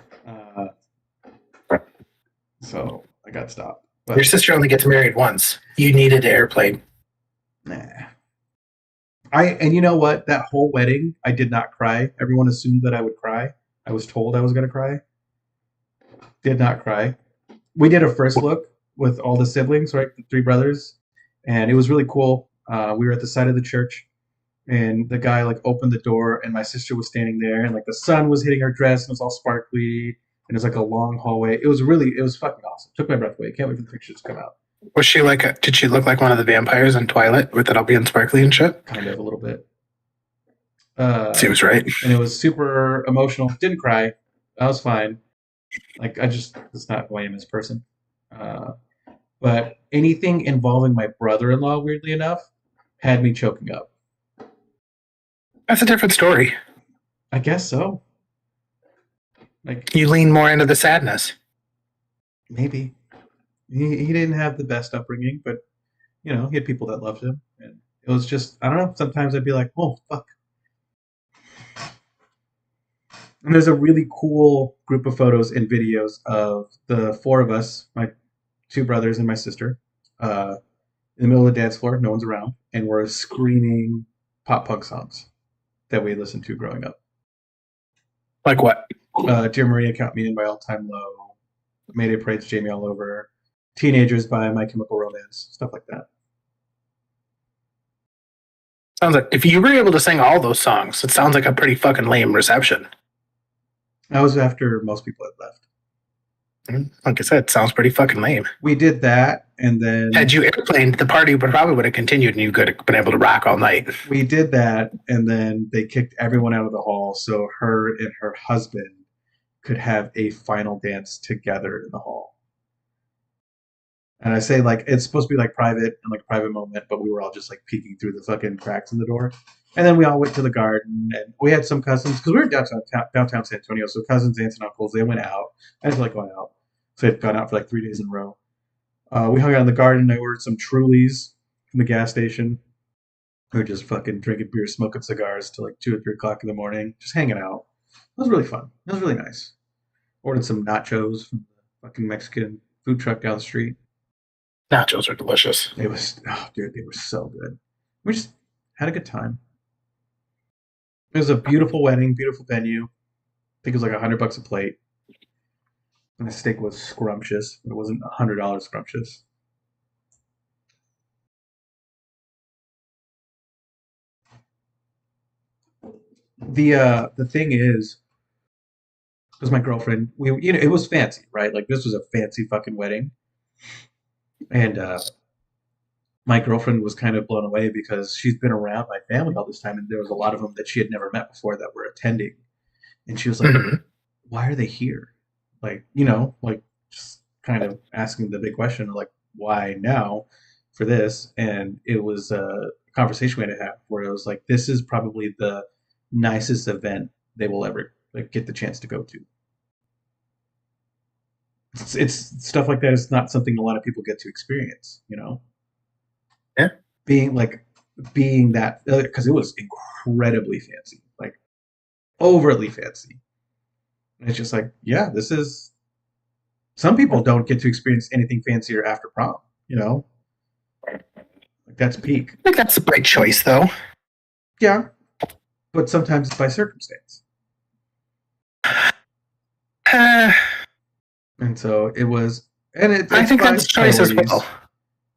So I got stopped. But your sister only gets married once. You needed an airplane. Nah. And you know what? That whole wedding, I did not cry. Everyone assumed that I would cry. I was told I was going to cry. Did not cry. We did a first look with all the siblings, right? The three brothers. And it was really cool. We were at the side of the church, and the guy like opened the door, and my sister was standing there, and like the sun was hitting her dress, and it was all sparkly, and it was like a long hallway. It was fucking awesome. Took my breath away. Can't wait for the pictures to come out. Was she like? Did she look like one of the vampires in Twilight with it all being sparkly and shit? Kind of a little bit. Seems right. And it was super emotional. Didn't cry. I was fine. Like it's not who I am as a person. But anything involving my brother-in-law, weirdly enough, had me choking up. That's a different story. I guess so. Like you lean more into the sadness. Maybe. He didn't have the best upbringing, but you know, he had people that loved him, and it was just I don't know. Sometimes I'd be like, oh fuck. And there's a really cool group of photos and videos of the four of us, my two brothers and my sister, in the middle of the dance floor. No one's around, and we're screaming pop punk songs that we listened to growing up. Like what? Dear Maria, Count Me In by All Time Low, Mayday Parade's Jamie All Over, Teenagers by My Chemical Romance, stuff like that. Sounds like if you were able to sing all those songs, it sounds like a pretty fucking lame reception. That was after most people had left. Like I said, sounds pretty fucking lame. We did that, and then had you airplaned, the party probably would have continued, and you could have been able to rock all night. We did that, and then they kicked everyone out of the hall, so her and her husband could have a final dance together in the hall. And I say like it's supposed to be like private and like a private moment, but we were all just like peeking through the fucking cracks in the door. And then we all went to the garden, and we had some cousins because we were downtown San Antonio, so cousins, aunts, and uncles. They went out. I just like going out, so they'd gone out for like 3 days in a row. We hung out in the garden. I ordered some Trulies from the gas station. We were just fucking drinking beer, smoking cigars till like 2 or 3 o'clock in the morning, just hanging out. It was really fun. It was really nice. Ordered some nachos from the fucking Mexican food truck down the street. Nachos are delicious. It was, oh, dude, they were so good. We just had a good time. It was a beautiful wedding, beautiful venue. I think it was like $100 a plate. And the steak was scrumptious, but it wasn't $100 scrumptious. The thing is, because my girlfriend, it was fancy, right? Like this was a fancy fucking wedding, and my girlfriend was kind of blown away because she's been around my family all this time, and there was a lot of them that she had never met before that were attending, and she was like, "Why are they here?" Like, like just kind of asking the big question, like, "Why now for this?" And it was a conversation we had to have where it was like, this is probably the nicest event they will ever like get the chance to go to. It's stuff like that is not something a lot of people get to experience, you know. Yeah. Being that, because it was incredibly fancy, like overtly fancy. And it's just like, yeah, this is. Some people don't get to experience anything fancier after prom, you know. Like that's peak. I think that's the right choice, though. Yeah, but sometimes it's by circumstance. And so it was, and I think that's choice as well.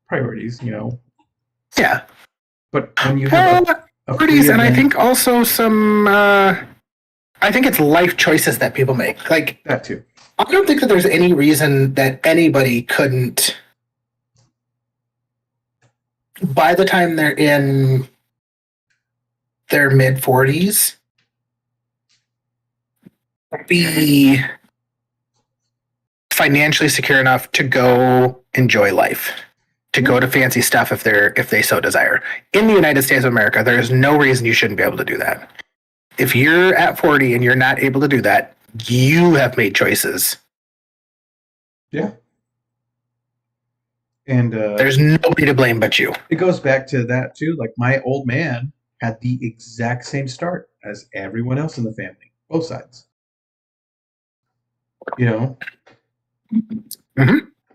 Priorities, you know. Yeah. But when you have priorities, and I think also some. I think it's life choices that people make. Like that too. I don't think that there's any reason that anybody couldn't, by the time they're in their mid-40s, be financially secure enough to go enjoy life, to go to fancy stuff if they so desire. In the United States of America, there is no reason you shouldn't be able to do that. If you're at 40 and you're not able to do that, you have made choices. Yeah. And there's nobody to blame but you. It goes back to that too. Like my old man had the exact same start as everyone else in the family, both sides. You know,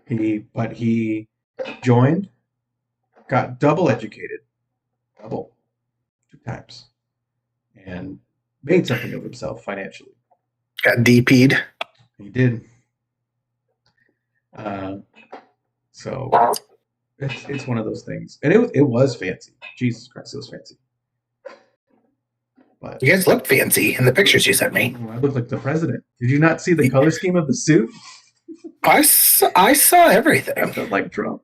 he joined, got double educated, 2 times, and made something of himself financially. Got DP'd. He did. So it's one of those things, and it was fancy. Jesus Christ, it was fancy. But you guys look fancy in the pictures you sent me. I look like the president. Did you not see the color scheme of the suit? I saw everything. I felt like Trump.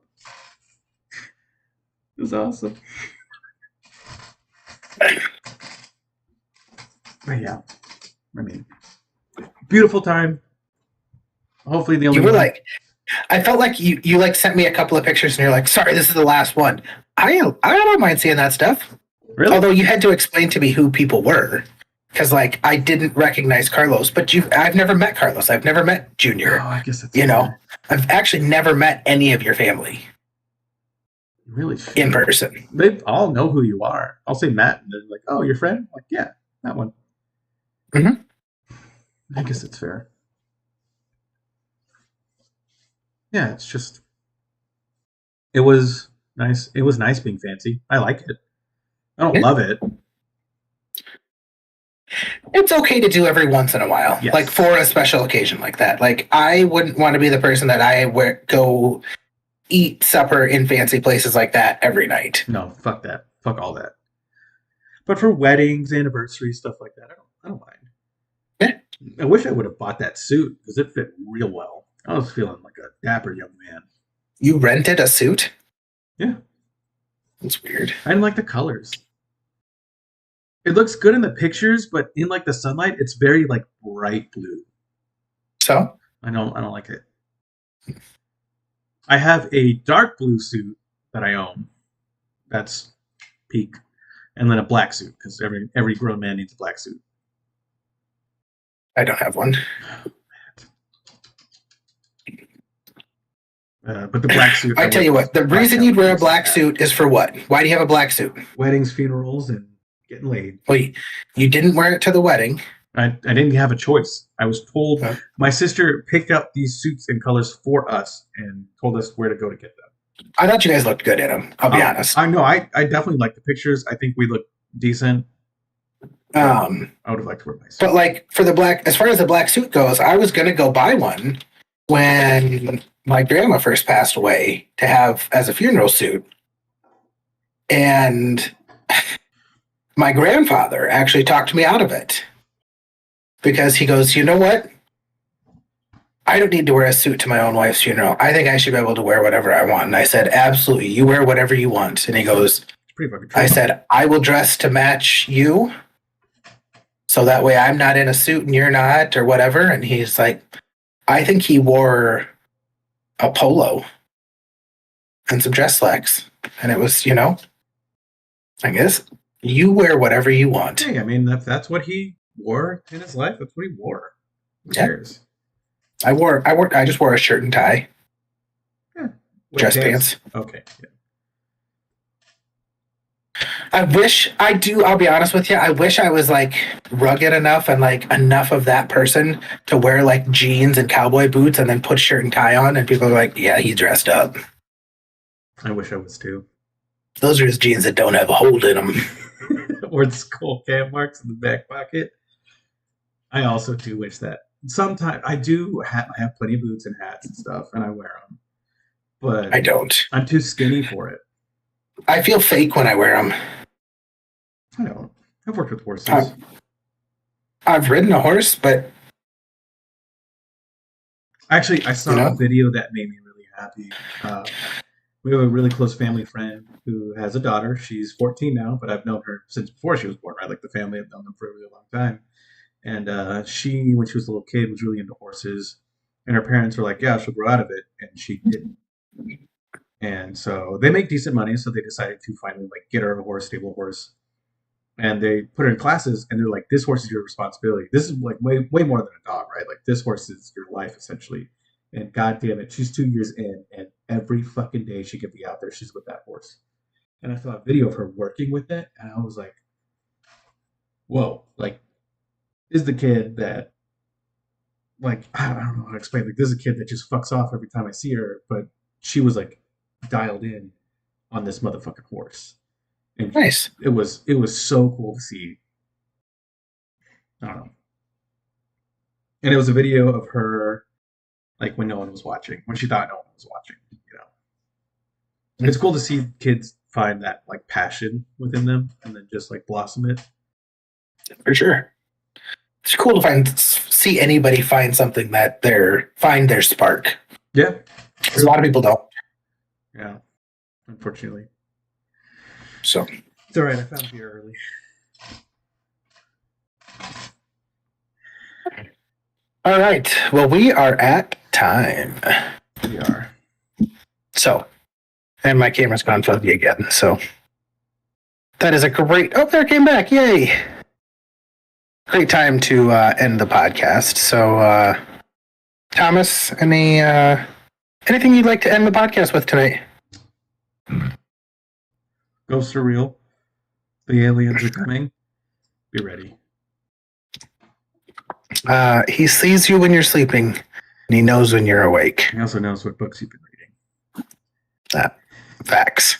It was awesome. But yeah, I mean, beautiful time. Hopefully the only you were one. Like, I felt like you like sent me a couple of pictures and you're like, sorry, this is the last one. I don't mind seeing that stuff. Really? Although you had to explain to me who people were, because like I didn't recognize Carlos, but I've never met Carlos. I've never met Junior. Oh, I guess that's I've actually never met any of your family. Really? Should. In person. They all know who you are. I'll say Matt, and they're like, "Oh, your friend?" I'm like, yeah, that one. Mm-hmm. I guess it's fair. Yeah, it's just. It was nice. It was nice being fancy. I like it. I don't love it. It's okay to do every once in a while, yes. Like for a special occasion like that. Like I wouldn't want to be the person that go eat supper in fancy places like that every night. No, fuck that. Fuck all that. But for weddings, anniversaries, stuff like that, I don't mind. Yeah. I wish I would have bought that suit because it fit real well. I was feeling like a dapper young man. You rented a suit? Yeah. That's weird. I didn't like the colors. It looks good in the pictures, but in like the sunlight, it's very like bright blue. So? I don't like it. I have a dark blue suit that I own. That's peak. And then a black suit, because every grown man needs a black suit. I don't have one. But the black suit. I tell you what, the reason you'd wear a black suit is for what? Why do you have a black suit? Weddings, funerals, and getting laid. Well, you didn't wear it to the wedding. I didn't have a choice. I was told. My sister picked out these suits and colors for us and told us where to go to get them. I thought you guys looked good in them. I'll be honest. I know. I definitely like the pictures. I think we look decent. I would have liked to wear my suit. But like for the black, as far as the black suit goes, I was going to go buy one when my grandma first passed away to have as a funeral suit. And my grandfather actually talked me out of it because he goes, you know what? I don't need to wear a suit to my own wife's funeral. I think I should be able to wear whatever I want. And I said, absolutely. You wear whatever you want. And he goes, I said, I will dress to match you. So that way I'm not in a suit and you're not or whatever. And he's like, I think he wore a polo and some dress slacks. And it was, I guess you wear whatever you want. Hey, I mean, that's what he wore in his life. That's what he wore. Who Yeah. cares? I just wore a shirt and tie, dress pants. Okay. Yeah. I'll be honest with you, I wish I was like rugged enough and like enough of that person to wear like jeans and cowboy boots and then put shirt and tie on and people are like, yeah, he dressed up. I wish I was too. Those are his jeans that don't have a hole in them. Or the skull cap marks in the back pocket. I also do wish that. Sometimes I have plenty of boots and hats and stuff, and I wear them. But I don't. I'm too skinny for it. I feel fake when I wear them. I don't. I've worked with horses. I've ridden a horse, but Actually, I saw a video that made me really happy. We have a really close family friend who has a daughter. She's 14 now, but I've known her since before she was born, right? Like the family, I've known them for a really long time. And she, when she was a little kid, was really into horses. And her parents were like, yeah, she'll grow out of it. And she didn't. And so they make decent money, so they decided to finally like get her a horse, stable horse. And they put her in classes, and they're like, this horse is your responsibility. This is like way more than a dog, right? Like this horse is your life, essentially. And god damn it, she's 2 years in, and every fucking day she could be out there, she's with that horse. And I saw a video of her working with it, and I was like, whoa, like, this is the kid that, like, I don't know how to explain. Like, this is a kid that just fucks off every time I see her, but she was like dialed in on this motherfucking horse. And nice. It was so cool to see. I don't know. And it was a video of her, like, when no one was watching, when she thought no one was watching, you know. And it's cool to see kids find that, like, passion within them and then just, like, blossom it. For sure. It's cool to see anybody find something that find their spark. Yeah. Because a lot of people don't. Yeah. Unfortunately. So. It's all right. I found beer early. All right. Well, we are at time. We are. So, and my camera's gone fuzzy again. So, that is a great. Oh, there it came back. Yay. Great time to end the podcast. So, Thomas, anything you'd like to end the podcast with tonight? Ghosts are real. The aliens are coming. Be ready. He sees you when you're sleeping, and he knows when you're awake. He also knows what books you've been reading. Facts.